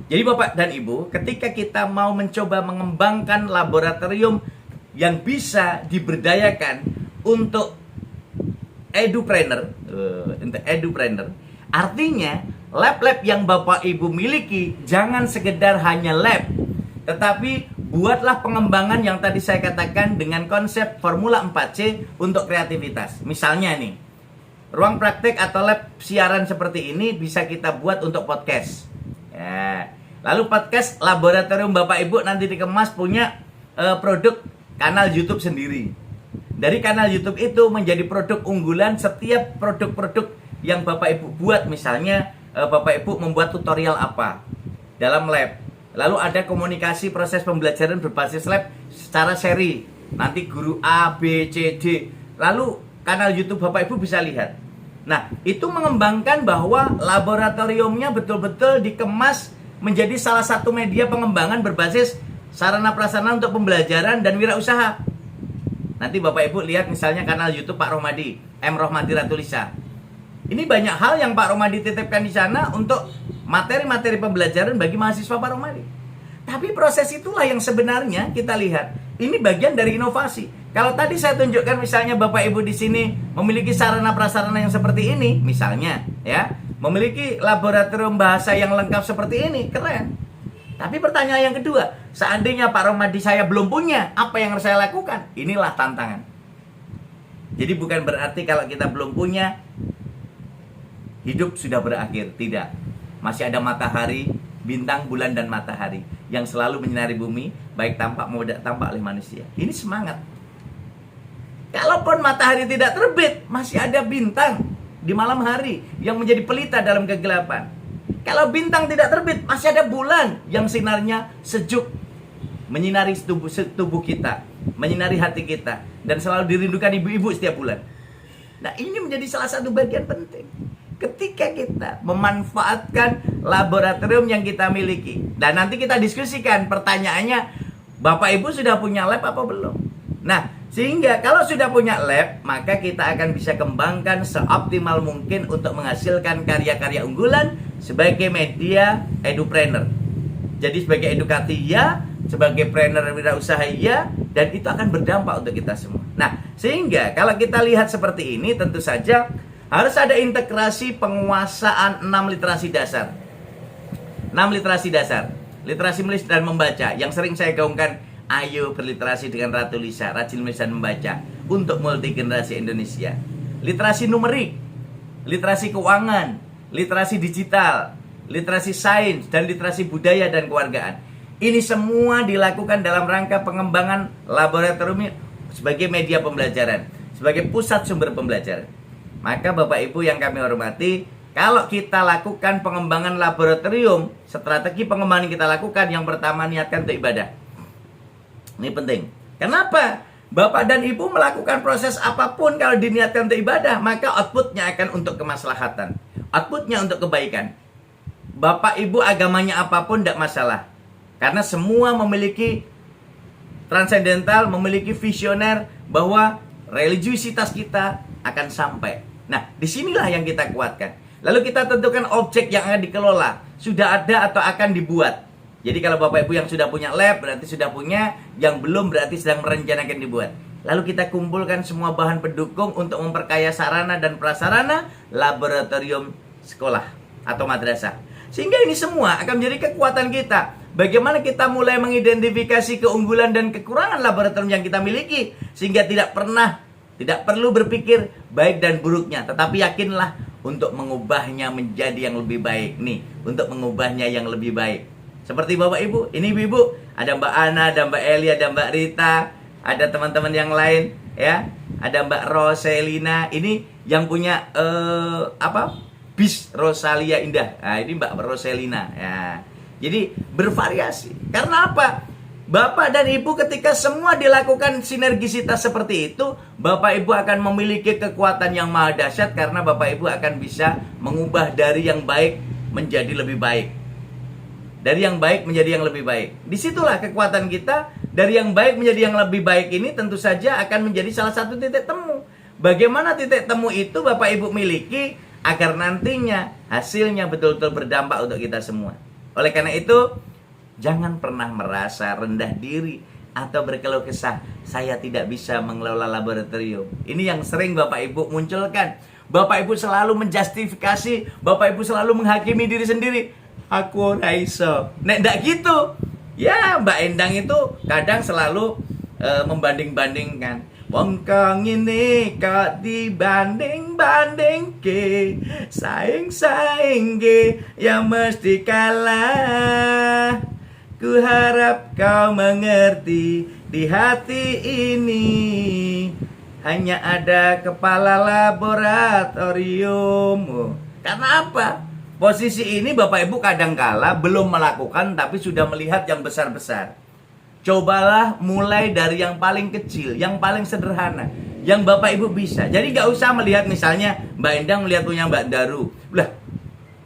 Jadi Bapak dan Ibu, ketika kita mau mencoba mengembangkan laboratorium yang bisa diberdayakan untuk edupreneur, artinya lab-lab yang Bapak Ibu miliki jangan sekedar hanya lab, tetapi buatlah pengembangan yang tadi saya katakan dengan konsep formula 4C untuk kreativitas. Misalnya nih, ruang praktek atau lab siaran seperti ini bisa kita buat untuk podcast. Ya. Lalu podcast laboratorium Bapak Ibu nanti dikemas punya produk kanal YouTube sendiri. Dari kanal YouTube itu menjadi produk unggulan setiap produk-produk yang Bapak Ibu buat. Misalnya Bapak Ibu membuat tutorial apa dalam lab. Lalu ada komunikasi proses pembelajaran berbasis lab secara seri. Nanti guru A, B, C, D. Lalu kanal YouTube Bapak Ibu bisa lihat. Nah, itu mengembangkan bahwa laboratoriumnya betul-betul dikemas menjadi salah satu media pengembangan berbasis sarana prasarana untuk pembelajaran dan wirausaha. Nanti Bapak Ibu lihat misalnya kanal YouTube Pak Rohmadi, M. Rohmadi Ratulisa. Ini banyak hal yang Pak Rohmadi titipkan di sana untuk materi-materi pembelajaran bagi mahasiswa Pak Rohmadi. Tapi proses itulah yang sebenarnya kita lihat. Ini bagian dari inovasi. Kalau tadi saya tunjukkan misalnya Bapak Ibu di sini memiliki sarana prasarana yang seperti ini, misalnya ya, memiliki laboratorium bahasa yang lengkap seperti ini, keren. Tapi pertanyaan yang kedua, seandainya Pak Rohmadi saya belum punya, apa yang harus saya lakukan? Inilah tantangan. Jadi bukan berarti kalau kita belum punya, hidup sudah berakhir. Tidak. Masih ada matahari, bintang, bulan, dan matahari yang selalu menyinari bumi, baik tampak maupun tidak tampak oleh manusia. Ini semangat. Kalaupun matahari tidak terbit, masih ada bintang di malam hari yang menjadi pelita dalam kegelapan. Kalau bintang tidak terbit, masih ada bulan yang sinarnya sejuk, menyinari tubuh kita, menyinari hati kita, dan selalu dirindukan ibu-ibu setiap bulan. Nah, ini menjadi salah satu bagian penting. Ketika kita memanfaatkan laboratorium yang kita miliki, dan nanti kita diskusikan pertanyaannya, Bapak Ibu sudah punya lab apa belum? Nah, sehingga kalau sudah punya lab, maka kita akan bisa kembangkan seoptimal mungkin untuk menghasilkan karya-karya unggulan sebagai media edupreneur. Jadi sebagai edukasi ya, sebagai trainer wirausaha ya, dan itu akan berdampak untuk kita semua. Nah, sehingga kalau kita lihat seperti ini, tentu saja harus ada integrasi penguasaan 6 literasi dasar. 6 literasi dasar. Literasi menulis dan membaca yang sering saya gaungkan. Ayo berliterasi dengan Ratu Lisa, rajin menulis dan membaca untuk multi generasi Indonesia. Literasi numerik, literasi keuangan, literasi digital, literasi sains, dan literasi budaya dan kewargaan. Ini semua dilakukan dalam rangka pengembangan laboratorium sebagai media pembelajaran, sebagai pusat sumber pembelajaran. Maka Bapak Ibu yang kami hormati, kalau kita lakukan pengembangan laboratorium, strategi pengembangan yang kita lakukan, yang pertama niatkan untuk ibadah. Ini penting. Kenapa? Bapak dan Ibu melakukan proses apapun kalau diniatkan untuk ibadah, maka outputnya akan untuk kemaslahatan. Outputnya untuk kebaikan. Bapak Ibu agamanya apapun tidak masalah. Karena semua memiliki transendental, memiliki visioner bahwa religiusitas kita akan sampai. Nah, disinilah yang kita kuatkan. Lalu kita tentukan objek yang akan dikelola. Sudah ada atau akan dibuat. Jadi kalau Bapak Ibu yang sudah punya lab berarti sudah punya, yang belum berarti sedang merencanakan dibuat. Lalu kita kumpulkan semua bahan pendukung untuk memperkaya sarana dan prasarana laboratorium sekolah atau madrasah. Sehingga ini semua akan menjadi kekuatan kita. Bagaimana kita mulai mengidentifikasi keunggulan dan kekurangan laboratorium yang kita miliki, sehingga tidak perlu berpikir baik dan buruknya, tetapi yakinlah untuk mengubahnya menjadi yang lebih baik nih, untuk mengubahnya yang lebih baik. Seperti Bapak Ibu, ini Ibu, ada Mbak Ana, ada Mbak Eli, ada Mbak Rita, ada teman-teman yang lain, ya, ada Mbak Roselina, ini yang punya bis Rosalia Indah. Nah, ini Mbak Roselina, ya. Jadi bervariasi. Karena apa? Bapak dan Ibu ketika semua dilakukan sinergisitas seperti itu, Bapak Ibu akan memiliki kekuatan yang maha dahsyat karena Bapak Ibu akan bisa mengubah dari yang baik menjadi lebih baik. Dari yang baik menjadi yang lebih baik. Disitulah kekuatan kita. Dari yang baik menjadi yang lebih baik ini tentu saja akan menjadi salah satu titik temu. Bagaimana titik temu itu Bapak Ibu miliki agar nantinya hasilnya betul-betul berdampak untuk kita semua. Oleh karena itu, jangan pernah merasa rendah diri atau berkeluh kesah, saya tidak bisa mengelola laboratorium. Ini yang sering Bapak Ibu munculkan. Bapak Ibu selalu menjustifikasi, Bapak Ibu selalu menghakimi diri sendiri. Aku ora iso. Nek ndak gitu, ya Mbak Endang itu kadang selalu membanding-bandingkan. Wong kang ngene kok dibanding-bandingke, saing-saing ge ya mesti kalah. Ku harap kau mengerti, di hati ini hanya ada kepala laboratorium. Karena apa? Posisi ini Bapak Ibu kadangkala belum melakukan tapi sudah melihat yang besar-besar. Cobalah mulai dari yang paling kecil, yang paling sederhana, yang Bapak Ibu bisa. Jadi gak usah melihat misalnya Mbak Endang melihat punya Mbak Daru. Lah,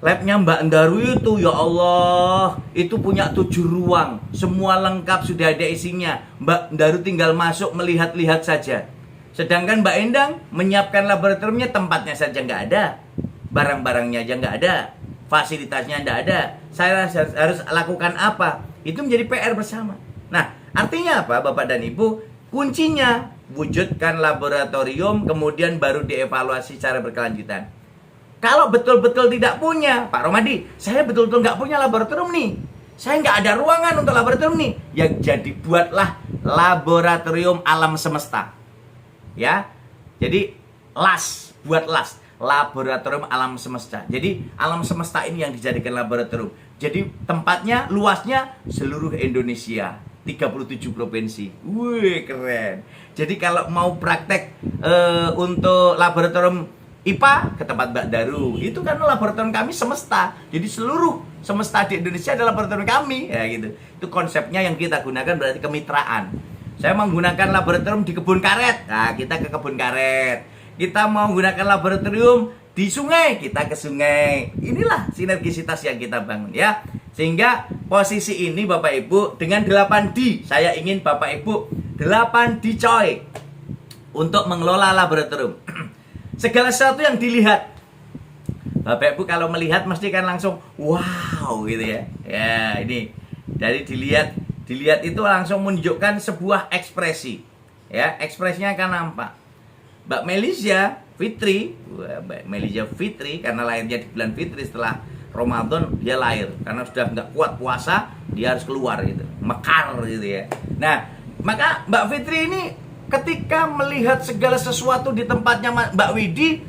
labnya Mbak Daru itu ya Allah, itu punya 7 ruang, semua lengkap sudah ada isinya. Mbak Daru tinggal masuk melihat-lihat saja. Sedangkan Mbak Endang menyiapkan laboratoriumnya, tempatnya saja nggak ada, barang-barangnya aja nggak ada, fasilitasnya nggak ada. Saya harus lakukan apa? Itu menjadi PR bersama. Nah, artinya apa Bapak dan Ibu? Kuncinya wujudkan laboratorium, kemudian baru dievaluasi secara berkelanjutan. Kalau betul-betul tidak punya, Pak Romadi, saya betul-betul nggak punya laboratorium nih, saya nggak ada ruangan untuk laboratorium nih, ya jadi buatlah laboratorium alam semesta. Ya, jadi buat laboratorium alam semesta. Jadi alam semesta ini yang dijadikan laboratorium. Jadi tempatnya, luasnya seluruh Indonesia, 37 provinsi. Wih, keren. Jadi kalau mau praktek untuk laboratorium IPA ke tempat Mbak Daru, itu karena laboratorium kami semesta. Jadi seluruh semesta di Indonesia adalah laboratorium kami, ya gitu. Itu konsepnya yang kita gunakan, berarti kemitraan. Saya menggunakan laboratorium di kebun karet, nah kita ke kebun karet. Kita mau menggunakan laboratorium di sungai, kita ke sungai. Inilah sinergisitas yang kita bangun ya. Sehingga posisi ini Bapak Ibu dengan 8D, saya ingin Bapak Ibu 8D coy untuk mengelola laboratorium. Segala sesuatu yang dilihat, Bapak Ibu kalau melihat mesti kan langsung wow gitu ya. Ya ini dari dilihat itu langsung menunjukkan sebuah ekspresi. Ya, ekspresinya akan nampak. Mbak Melisa Fitri, Mbak Melisa Fitri karena lahirnya di bulan Fitri setelah Ramadan dia lahir. Karena sudah nggak kuat puasa, dia harus keluar gitu. Mekar gitu ya. Nah, maka Mbak Fitri ini ketika melihat segala sesuatu di tempatnya Mbak Widi,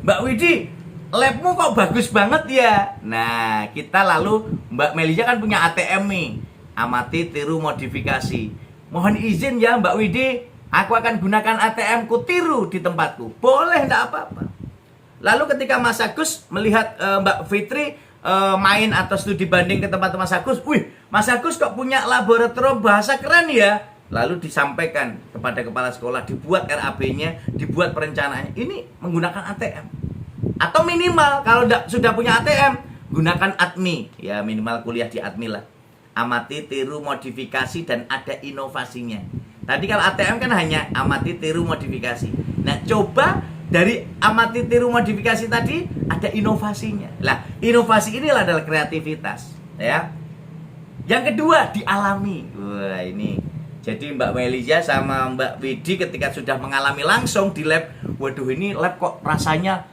Mbak Widi, labmu kok bagus banget ya. Nah, kita lalu Mbak Melisa kan punya ATM nih. Amati, tiru, modifikasi. Mohon izin ya Mbak Widi, aku akan gunakan ATM ku tiru di tempatku. Boleh, enggak apa-apa. Lalu ketika Mas Agus melihat Mbak Fitri main atau studi banding ke tempat Mas Agus, Mas Agus kok punya laboratorium bahasa keren ya. Lalu disampaikan kepada kepala sekolah, dibuat RAB-nya, dibuat perencanaannya. Ini menggunakan ATM. Atau minimal kalau sudah punya ATM, gunakan ADMI. Ya minimal kuliah di ADMI lah. Amati, tiru, modifikasi, dan ada inovasinya. Tadi kalau ATM kan hanya amati, tiru, modifikasi. Nah, coba dari amati, tiru, modifikasi tadi ada inovasinya. Lah, inovasi inilah adalah kreativitas, ya. Yang kedua, dialami. Wah, ini. Jadi Mbak Melisa sama Mbak Widi ketika sudah mengalami langsung di lab, waduh ini lab kok rasanya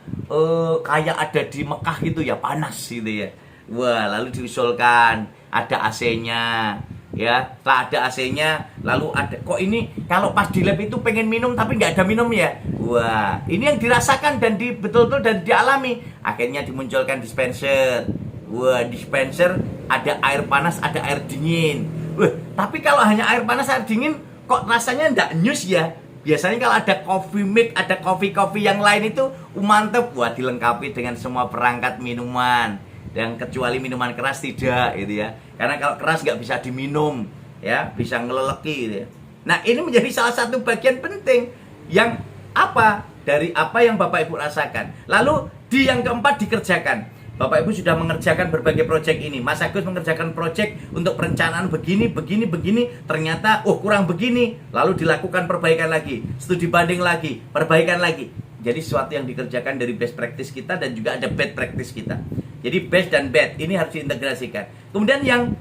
kayak ada di Mekah gitu ya, panas gitu ya. Wah, lalu diusulkan ada AC-nya, ya. Setelah ada AC-nya, lalu ada kok ini kalau pas di lab itu pengen minum tapi nggak ada minum ya. Wah, ini yang dirasakan dan betul-betul dan dialami. Akhirnya dimunculkan dispenser. Wah, dispenser ada air panas, ada air dingin. Wah, tapi kalau hanya air panas, air dingin kok rasanya nggak nyus ya. Biasanya kalau ada coffee mix, ada kopi-kopi yang lain itu mantep. Wah, dilengkapi dengan semua perangkat minuman. Dan kecuali minuman keras tidak gitu ya. Karena kalau keras nggak bisa diminum ya, bisa ngeleleki gitu ya. Nah, ini menjadi salah satu bagian penting yang apa dari apa yang Bapak Ibu rasakan. Lalu di yang keempat dikerjakan. Bapak Ibu sudah mengerjakan berbagai proyek ini. Mas Agus mengerjakan proyek untuk perencanaan begini, ternyata kurang begini. Lalu dilakukan perbaikan lagi, studi banding lagi, perbaikan lagi. Jadi sesuatu yang dikerjakan dari best practice kita dan juga ada bad practice kita. Jadi best dan bad ini harus diintegrasikan. Kemudian yang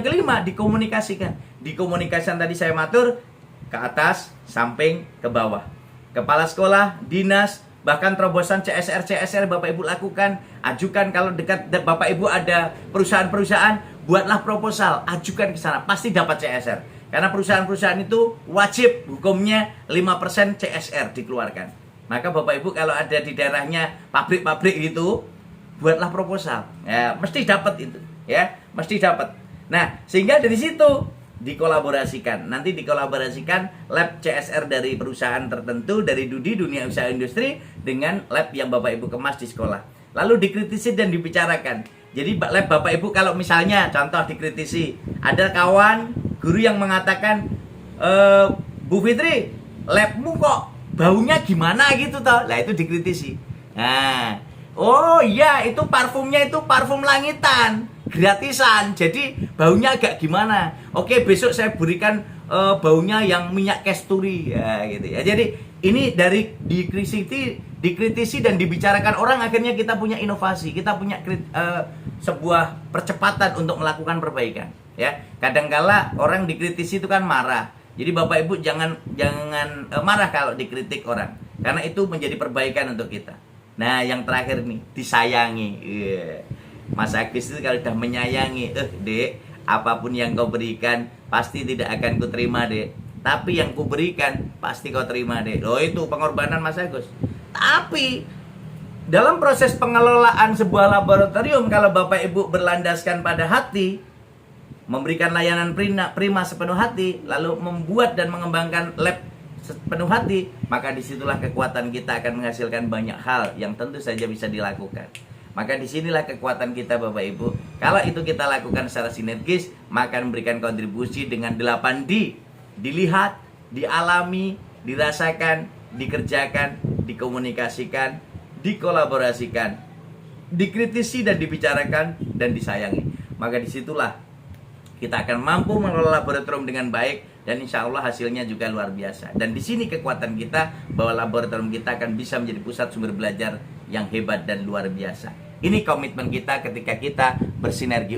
kelima dikomunikasikan. Dikomunikasikan tadi saya matur ke atas, samping, ke bawah. Kepala sekolah, dinas, bahkan terobosan CSR Bapak Ibu lakukan, ajukan kalau dekat Bapak Ibu ada perusahaan-perusahaan, buatlah proposal, ajukan ke sana, pasti dapat CSR. Karena perusahaan-perusahaan itu wajib hukumnya 5% CSR dikeluarkan. Maka Bapak Ibu kalau ada di daerahnya pabrik-pabrik itu, buatlah proposal. Ya, mesti dapat itu, ya, mesti dapat. Nah, sehingga dari situ dikolaborasikan. Nanti dikolaborasikan lab CSR dari perusahaan tertentu, dari dunia usaha industri dengan lab yang Bapak Ibu kemas di sekolah. Lalu dikritisi dan dibicarakan. Jadi lab Bapak Ibu kalau misalnya contoh dikritisi, ada kawan guru yang mengatakan, Bu Fitri, labmu kok baunya gimana gitu toh. Lah itu dikritisi. Nah, oh iya itu parfumnya itu parfum langitan, gratisan, jadi baunya agak gimana. Oke, besok saya berikan baunya yang minyak kasturi ya gitu ya. Jadi ini dari dikritisi dan dibicarakan orang, akhirnya kita punya inovasi, kita punya sebuah percepatan untuk melakukan perbaikan ya. Kadangkala orang dikritisi itu kan marah. Jadi Bapak Ibu jangan marah kalau dikritik orang, karena itu menjadi perbaikan untuk kita. Nah, yang terakhir nih, disayangi. Mas Agus itu kalau udah menyayangi, Dek, apapun yang kau berikan pasti tidak akan kuterima, Dek. Tapi yang kuberikan pasti kau terima, Dek. Loh, itu pengorbanan Mas Agus. Tapi dalam proses pengelolaan sebuah laboratorium, kalau Bapak Ibu berlandaskan pada hati, memberikan layanan prima sepenuh hati, lalu membuat dan mengembangkan lab sepenuh hati, maka disitulah kekuatan kita akan menghasilkan banyak hal yang tentu saja bisa dilakukan. Maka disinilah kekuatan kita Bapak Ibu. Kalau itu kita lakukan secara sinergis, maka memberikan kontribusi dengan 8D. Dilihat, dialami, dirasakan, dikerjakan, dikomunikasikan, dikolaborasikan, dikritisi dan dibicarakan, dan disayangi. Maka disitulah kita akan mampu mengelola laboratorium dengan baik, dan insya Allah hasilnya juga luar biasa. Dan di sini kekuatan kita bahwa laboratorium kita akan bisa menjadi pusat sumber belajar yang hebat dan luar biasa. Ini komitmen kita ketika kita bersinergi.